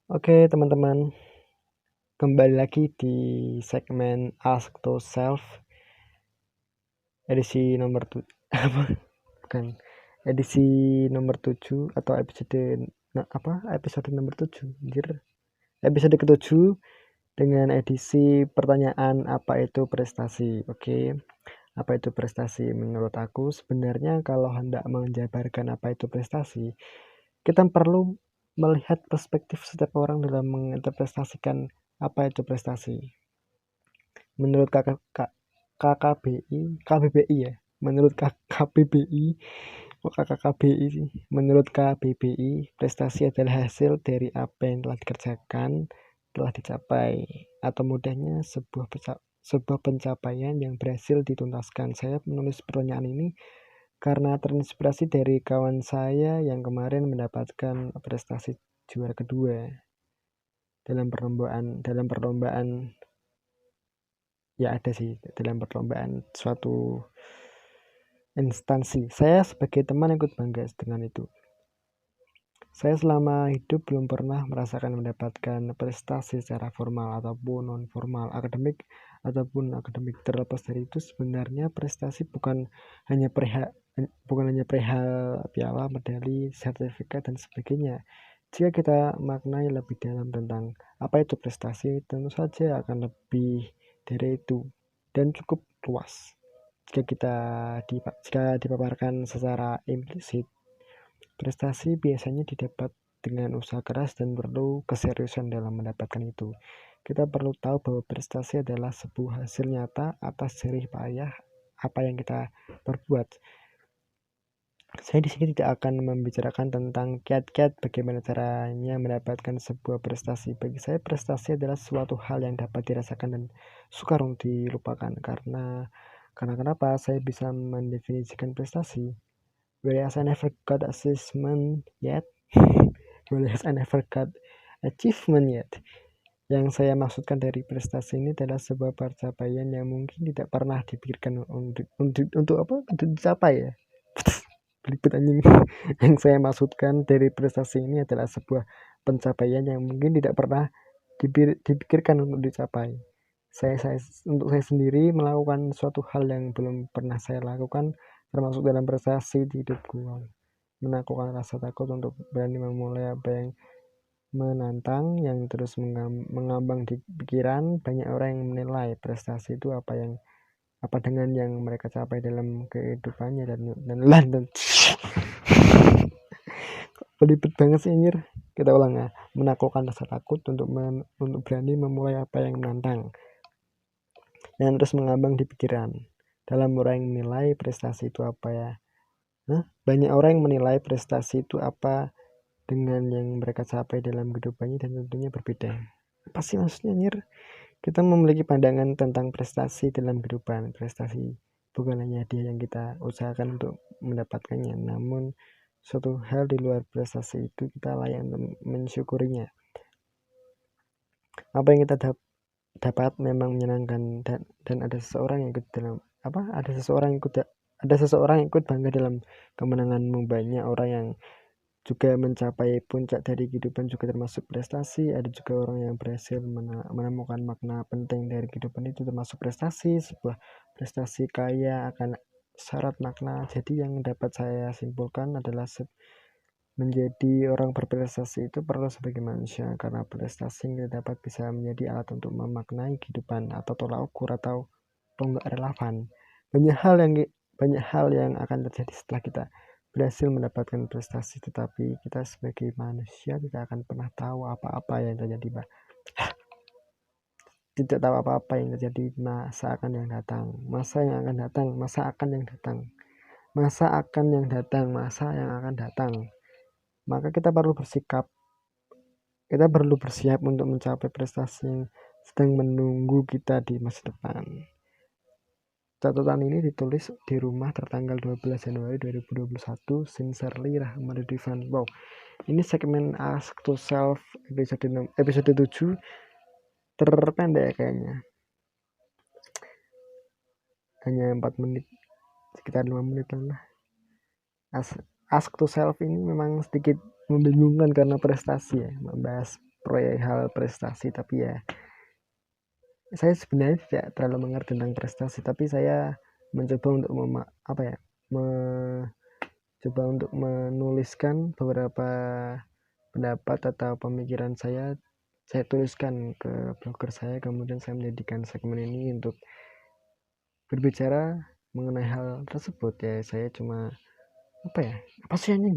Oke teman-teman, kembali lagi di segmen Ask to Self edisi nomor bukan edisi nomor 7 atau episode nomor 7 episode ke-7 dengan edisi pertanyaan apa itu prestasi. Oke, apa itu prestasi? Menurut aku sebenarnya kalau hendak menjabarkan apa itu prestasi, kita perlu melihat perspektif setiap orang dalam menginterpretasikan apa itu prestasi. Menurut KBBI ya, menurut KBBI, sih. Menurut KBBI, prestasi adalah hasil dari apa yang telah dikerjakan, telah dicapai, atau mudahnya sebuah pencapaian yang berhasil dituntaskan. Saya menulis pertanyaan ini karena terinspirasi dari kawan saya yang kemarin mendapatkan prestasi juara kedua dalam perlombaan ya ada sih dalam perlombaan suatu instansi. Saya sebagai teman ikut bangga dengan itu. Saya selama hidup belum pernah merasakan mendapatkan prestasi secara formal ataupun non formal, akademik. Terlepas dari itu, sebenarnya prestasi bukan hanya perihal piala, medali, sertifikat dan sebagainya. Jika kita maknai lebih dalam tentang apa itu prestasi, tentu saja akan lebih dari itu dan cukup luas. Jika dipaparkan secara implisit, prestasi biasanya didapat dengan usaha keras dan perlu keseriusan dalam mendapatkan itu. Kita perlu tahu bahwa prestasi adalah sebuah hasil nyata atas jerih payah apa yang kita perbuat. Saya di sini tidak akan membicarakan tentang kiat-kiat bagaimana caranya mendapatkan sebuah prestasi. Bagi saya prestasi adalah suatu hal yang dapat dirasakan dan sukar untuk dilupakan. Karena kenapa saya bisa mendefinisikan prestasi? Whereas I never got achievement yet. Yang saya maksudkan dari prestasi ini adalah sebuah pencapaian yang mungkin tidak pernah dipikirkan untuk dicapai ya. Belibet anjing. Yang saya maksudkan dari prestasi ini adalah sebuah pencapaian yang mungkin tidak pernah dipikirkan untuk dicapai. Untuk saya sendiri melakukan suatu hal yang belum pernah saya lakukan, termasuk dalam prestasi di hidupku. Menaklukkan rasa takut untuk berani memulai apa yang menantang, yang terus mengambang di pikiran. Banyak orang yang menilai prestasi itu apa dengan yang mereka capai dalam kehidupannya dan belibet banget sih anjir. Kita ulang ya. Menaklukkan rasa takut untuk berani memulai apa yang menantang, yang terus mengambang di pikiran. Dalam orang yang menilai prestasi itu apa ya? Banyak orang yang menilai prestasi itu apa dengan yang mereka capai dalam kehidupannya dan tentunya berbeda. Apa sih maksudnya anjir? Kita memiliki pandangan tentang prestasi dalam kehidupan. Prestasi bukan hanya dia yang kita usahakan untuk mendapatkannya, namun suatu hal di luar prestasi itu kita layak untuk mensyukurinya. Apa yang kita dapat memang menyenangkan dan ada seseorang yang ikut bangga dalam kemenanganmu. Banyak orang yang juga mencapai puncak dari kehidupan juga termasuk prestasi. Ada juga orang yang berhasil menemukan makna penting dari kehidupan itu termasuk prestasi. Sebuah prestasi kaya akan syarat makna. Jadi yang dapat saya simpulkan adalah menjadi orang berprestasi itu perlu sebagai manusia, karena prestasi yang dapat bisa menjadi alat untuk memaknai kehidupan atau tolak ukur atau tonggak relevan. Banyak hal yang akan terjadi setelah kita berhasil mendapatkan prestasi, tetapi kita sebagai manusia tidak akan pernah tahu apa-apa yang terjadi, tidak tahu apa-apa yang terjadi masa akan yang datang, masa yang akan datang. Maka kita perlu bersiap untuk mencapai prestasi yang sedang menunggu kita di masa depan. Catatan ini ditulis di rumah tertanggal 12 Januari 2021. Sincerely, Rahmat Divan. Wow, ini segmen Ask to Self episode 7 terpendek kayaknya. Hanya 4 menit, sekitar 5 menit lah. Ask to Self ini memang sedikit membingungkan karena prestasi ya, membahas proyek hal prestasi, tapi ya saya sebenarnya tidak terlalu mengerti tentang prestasi, tapi saya mencoba untuk mencoba untuk menuliskan beberapa pendapat atau pemikiran saya tuliskan ke blogger saya, kemudian saya menjadikan segmen ini untuk berbicara mengenai hal tersebut. Ya saya cuma apa sih anjing,